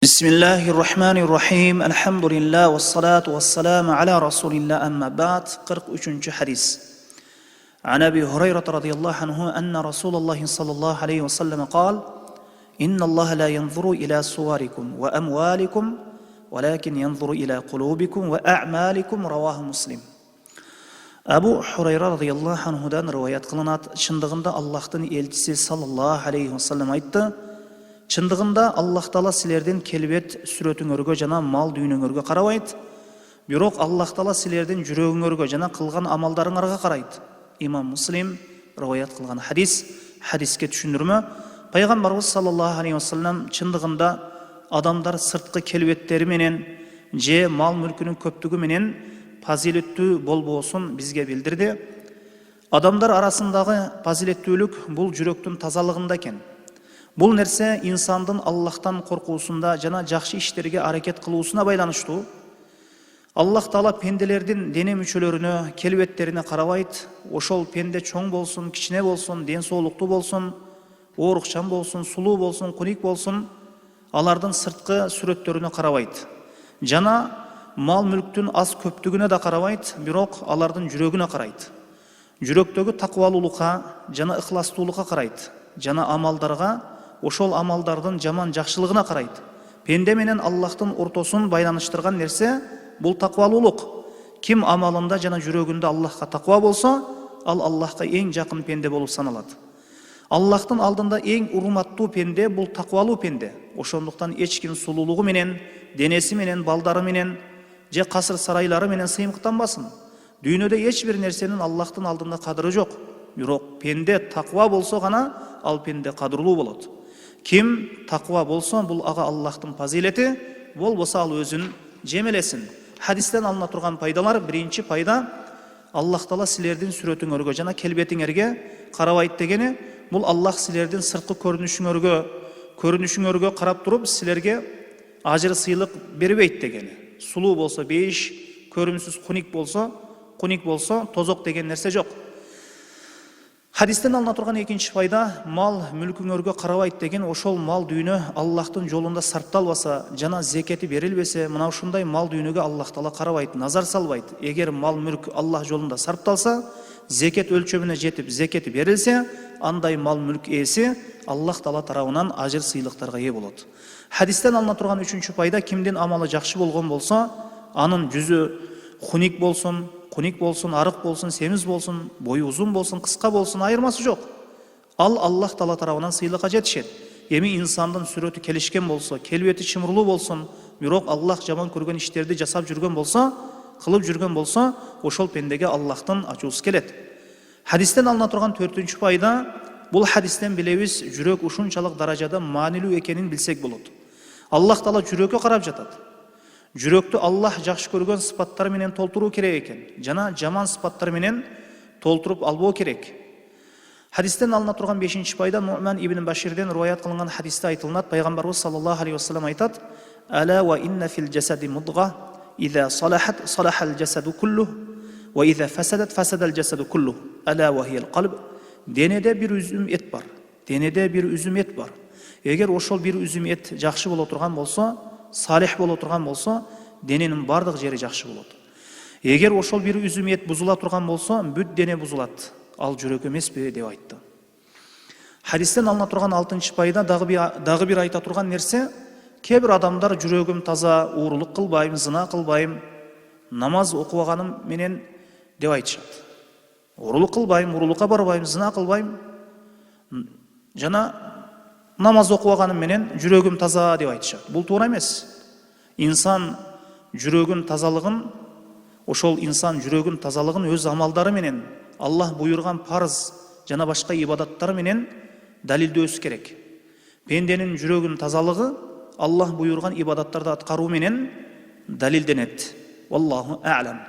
Bismillahirrahmanirrahim. Elhamdülillah ve salatu ve selamu ala Resulillah amma ba'd. 43. hadis. An Abi Hureyre radıyallahu anhu enne Resulullah sallallahu aleyhi ve sellem قال: İnna Allah la yanzuru ila suvarikum ve amwalikum velakin yanzuru ila kulubikum ve a'malikum. Ravahu Muslim. Abu Hureyre radıyallahu anhudan rivayet kılınat. Şındığında Allah'tan elçisi sallallahu aleyhi ve sellem aytты: Çındığında Allah Taala silerden kelbet süretüңөрgө jana mal dүйнөңөрgө карабайт. Бирок Allah Taala silerden жүрөгүңөргө жана кылган амалдарыңарга карайт. İmam Muslim rivayet kılgan hadiske түшүндүрмө. Пайгамбарыбыз sallallahu aleyhi ve sellem çındığında adamlar sırtkı kelbеттери менен же mal mülkünün köptügü менен fazilettүү болбосун bizge bildirdi. Adamlar arasındагы fazilettүүлүк бул жүрөктүн тазалыгында экен. Бұл нәрсе инсандын Аллахтан коркуусунда жана жакшы иштерге аракет кылуусуна байланыштуу. Аллах Таала пенделердин дене мүчөлөрүнө, келбеттерине карабайт. Ошол пенде чоң болсун, кичине болсун, ден соолуктуу болсун, оорукчан болсун, сулуу болсун, куник болсун, алардын сырткы сүрөттөрүнө карабайт. Жана мал мүлктүн аз көптүгүнө да карабайт, бирок алардын жүрөгүнө карайт. Жүрөктөгү таквалуулукка жана ыхластуулукка карайт. Жана амалдарга, ошол амалдардын жаман жакшылыгына карайт. Пенде менен Аллахтын ортосун байланыштырган нерсе бул таквалуулук. Ким амалында жана жүрөгүндө Аллахка таква болсо, ал Аллахка эң жакын пенде болуп саналат. Аллахтын алдында эң урматтуу пенде бул таквалуу пенде. Ошондуктан эч ким сулуулугу менен, денеси менен, балдары менен же касыр сарайлары менен сыймыктанбасын. Дүйнөдө эч бир нерсенин Аллахтын алдында кадыры жок. Бирок пенде таква болсо гана ал пенде кадырлуу болот. Ким таква болсо, бул ага Аллахтын фазилети, болбосо ал өзүн жемелесин. Хадистен алына турган пайдалар: биринчи пайда, Аллах Таала силердин сүрөтүңөргө жана келбетиңерге карабайт дегени, бул Аллах силердин сырткы көрүнүшүңөргө карап туруп силерге ажыр сыйлык бербейт дегени. Сулуу болсо бейиш, көрүмсүз куник болсо тозок деген нерсе жок. Хадистен алына турган экинчи пайда, мал мүлкүңөргө карабайт деген, ошол мал дүйнө Аллахтын жолунда сарпталбаса жана зекети берилбесе, мына ушундай мал дүйнөгө Аллах Таала карабайт, назар салбайт. Эгер мал мүлк Аллах жолунда сарпталса, зекет өлчөмүнө жетип, зекети берилсе, андай мал мүлк ээси Аллах Таала тарабынан ажыр сыйлыктарга ээ болот. Хадистен алына турган үчүнчү пайда, кимдин амалы жакшы болгон болсо, анын жүзү куник болсун, арык болсун, семиз болсун, бою узун болсун, кыска болсун, айырмасы жок. Ал Аллах Таала тарабынан сыйлыкка жетишет. Эми инсандын сүрөтү келишкен болсо, келбети чымырлуу болсун, бирок Аллах жаман көргөн иштерди жасап жүргөн болсо, кылып жүргөн болсо, ошол пендеге Аллахтын ачуусу келет. Хадистен алына турган төртүнчү пайда, бул хадистен билебиз, жүрөк ушунчалык даражада маанилүү экенин билсек болот. Аллах Таала жүрөккө карап жатат. Жүрөктү Аллах жакшы көргөн сыпаттары менен толтуруу керек экен, жана жаман сыпаттары менен толтуруп албоо керек. Хадистен алына турган 5-нчи пайда, Нуман ибн Баширден риваят кылынган хадисте айтылат, пайгамбарыбыз саллаллаху алейхи ва саллям айтат: "Ала ва инна фил жасади мудга, иза салахат салахал жасаду куллу, ва иза фасадат фасадал жасаду куллу, ала ва хиял қалб." Денеде бир үзүм эт бар. Эгер ошол бир үзүм эт жакшы боло турган болсо, салих боло турган болсо, дененин бардык жери жакшы болот. Эгер ошол бир үзүм эт бузула турган болсо, бүт дене бузулат. Ал жүрөк эмеспи деп айтты. Хадистен алына турган 6-нчы пайда, дагы бир айта турган нерсе, кээ бир адамдар жүрөгүм таза, уурулук кылбайм, зына кылбайм, намаз окубаганым менен деп айтышат. Уурулук кылбайм, уурулукка барбайм, зына кылбайм, жана намаз окубаганым менен жүрөгүм таза деп айтышат. Бул туура эмес. Инсан жүрөгүн тазалыгын өз амалдары менен, Аллах буйрган парыз жана башка ибадаттар менен далилдөөсү керек. Пенденин жүрөгүн тазалыгы Аллах буйрган ибадаттарды аткаруу менен далилденет. Валлаху а'лам.